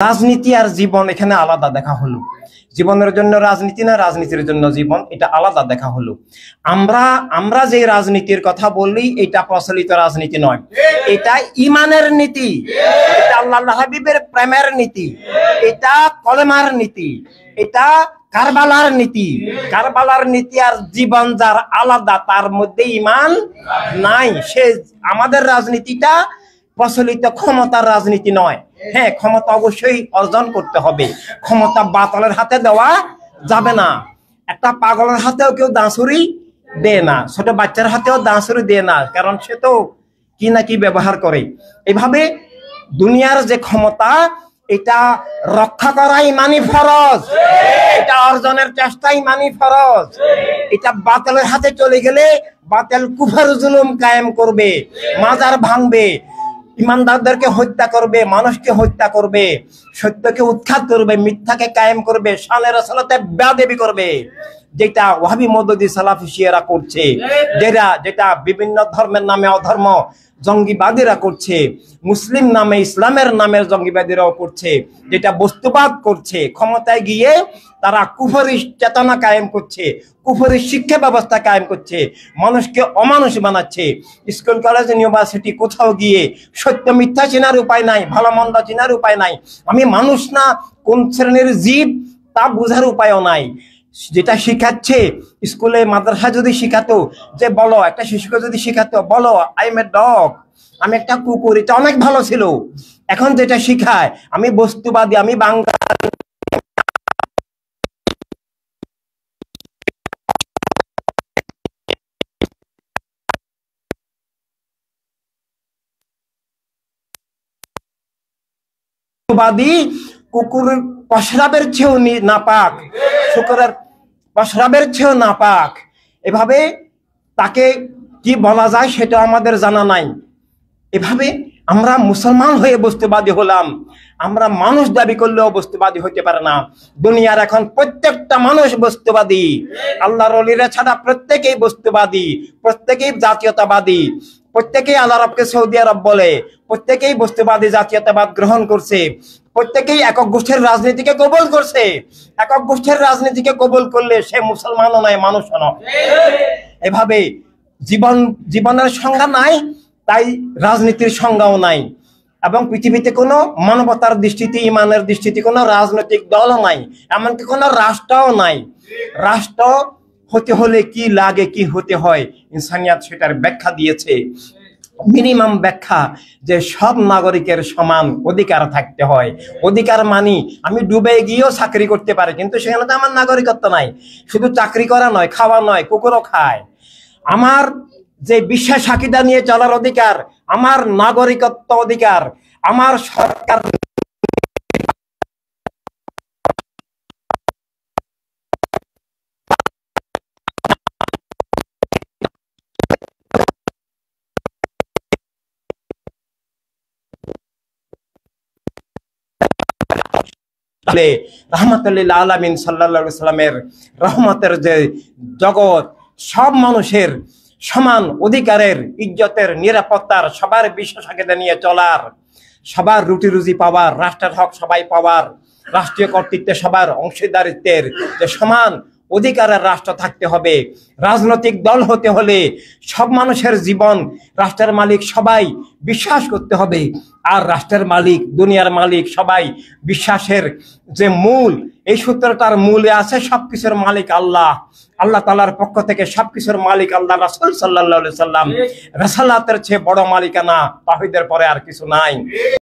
রাজনীতি আর জীবন এখানে আলাদা দেখা হলো। জীবনের জন্য রাজনীতি না, রাজনীতির জন্য জীবন, এটা আলাদা দেখা হলো। আমরা যে রাজনীতির কথা বললি এটা প্রচলিত রাজনীতি নয়, এটা ইমানের নীতি, এটা আল্লাহ হাবিবের প্রেমের নীতি, এটা কলেমার নীতি, এটা কারবালার নীতি। কারবালার নীতি আর জীবন যার আলাদা, তার মধ্যে ইমান নাই। সে আমাদের রাজনীতিটা প্রচলিত ক্ষমতার রাজনীতি নয়। হ্যাঁ, ক্ষমতা অবশ্যই অর্জন করতে হবে, ক্ষমতা বাতলের হাতে দেওয়া যাবে না। একটা পাগলের হাতেও কেউ দাঁশুরি দেয় না, ছোট বাচ্চার হাতেও দাঁশুরি দেয় না, কারণ সে তো কি না কি ব্যবহার করে। এভাবে দুনিয়ার যে ক্ষমতা, এটা রক্ষা করাই ইমানি ফরজ, এটা অর্জনের চেষ্টাই ইমানি ফরজ। এটা বাতিলের হাতে চলে গেলে বাতিল কুফর জুলুম কায়েম করবে, মাজার ভাঙবে, ইমানদারদেরকে হত্যা করবে, মানুষকে হত্যা করবে, সত্যকে উৎখাত করবে, মিথ্যাকে কায়েম করবে, শানের রাসূলতে বেয়াদবি করবে, যেটা ওয়াহাবি মওদুদি সালাফি শিয়ারা করছে, যেটা বিভিন্ন ধর্মের নামে অধর্ম জঙ্গিবাদীরা করছে, মুসলিম নামে ইসলামের নামের জঙ্গিবাদীরাও করছে, যেটা বস্তুবাদ করছে। ক্ষমতায় গিয়ে তারা কুফরি চেতনা কায়েম করছে, কুফরি শিক্ষা ব্যবস্থা কায়েম করছে, মানুষকে অমানুষ বানাচ্ছে। স্কুল কলেজ ইউনিভার্সিটি কোথাও গিয়ে সত্য মিথ্যা চেনার উপায় নাই, ভালো মন্দ চেনার উপায় নাই, আমি মানুষ না কোন শ্রেণীর জীব তা বোঝার উপায়ও নাই। যেটা শিখাচ্ছে স্কুলে মাদ্রাসা যদি শিখাতো, যে বলো, একটা শিশুকে যদি শিখাতো, বলো আই এম এ ডগ, আমি একটা কুকুর, এটা অনেক ভালো ছিল। এখন যেটা শিখায় আমি বস্তুবাদী, আমি বাংলা বাদী, কুকুরের প্রস্রাবের চেয়েও নাপাক, শুকরের প্রস্রাবের চেয়েও নাপাক। এভাবে তাকে কি বলা যায় সেটা আমাদের জানা নাই। এভাবে আমরা মুসলমান হয়ে বস্তুবাদী হলাম, আমরা মানুষ দাবি করলেও বস্তুবাদী হতে পারে না। দুনিয়ার এখন প্রত্যেকটা মানুষ বস্তুবাদী, আল্লাহর ওলিরা ছাড়া প্রত্যেকেই বস্তুবাদী, প্রত্যেকেই জাতীয়তাবাদী, প্রত্যেকেই আল্লাহ রাব্বকে সৌদি আরব বলে, প্রত্যেকেই বস্তুবাদী জাতীয়তাবাদ গ্রহণ করছে, প্রত্যেকেই একক গোষ্ঠীর রাজনীতিকে কবুল করছে। একক গোষ্ঠীর রাজনীতিকে কবুল করলে সে মুসলমানও নয়, মানুষও নয়। এভাবে জীবনের সংজ্ঞা নাই, তাই রাজনীতির সংজ্ঞাও নাই, এবং পৃথিবীতে কোনো মানবতার দৃষ্টিতে, ইমানের দৃষ্টিতে কোনো রাজনৈতিক দলও নাই, এমনকি কোনো রাষ্ট্রও নাই। রাষ্ট্র হতে হলে কি লাগে, কি হতে হয়, ইনসানিয়াত সেটার ব্যাখ্যা দিয়েছে। মিনিমাম ব্যাখ্যা যে সব নাগরিকের সমান অধিকার থাকতে হয়। অধিকার মানি আমি ডুবে গিয়েও চাকরি করতে পারি, কিন্তু সেখানে তো আমার নাগরিকত্ব নাই। শুধু চাকরি করা নয়, খাওয়া নয়, কুকুরও খায়। আমার যে বিশ্বাস আকিদা নিয়ে চলার অধিকার, আমার নাগরিকত্ব অধিকার, আমার সরকার রাহমাতুল্লিল আলামিন সাল্লাল্লাহু আলাইহি সাল্লামের রহমতের যে জগৎ, সব মানুষের সমান অধিকারের, ইজ্জতের, নিরাপত্তার, সবার বিশ্বাস আকিদা নিয়ে চলার, সবার রুটি রুজি পাওয়ার, রাষ্ট্রের হক সবাই পাওয়ার, রাষ্ট্রীয় কর্তৃত্বে সবার অংশীদারিত্বের যে সমান অধিকারের রাষ্ট্র থাকতে হবে। রাজনৈতিক দল হতে হলে সব মানুষের জীবন রাষ্ট্রের মালিক সবাই বিশ্বাস করতে হবে, আর রাষ্ট্রের মালিক, দুনিয়ার মালিক সবাই বিশ্বাসের যে মূল, এই সূত্রটার মূলে আছে সবকিছুর মালিক আল্লাহ। আল্লাহ তাআলার পক্ষ থেকে সবকিছুর মালিক আল্লাহ, রাসূল সাল্লাল্লাহু আলাইহি সাল্লাম। রাসালাতের চেয়ে বড় মালিকানা তাওহীদের পরে আর কিছু নাই।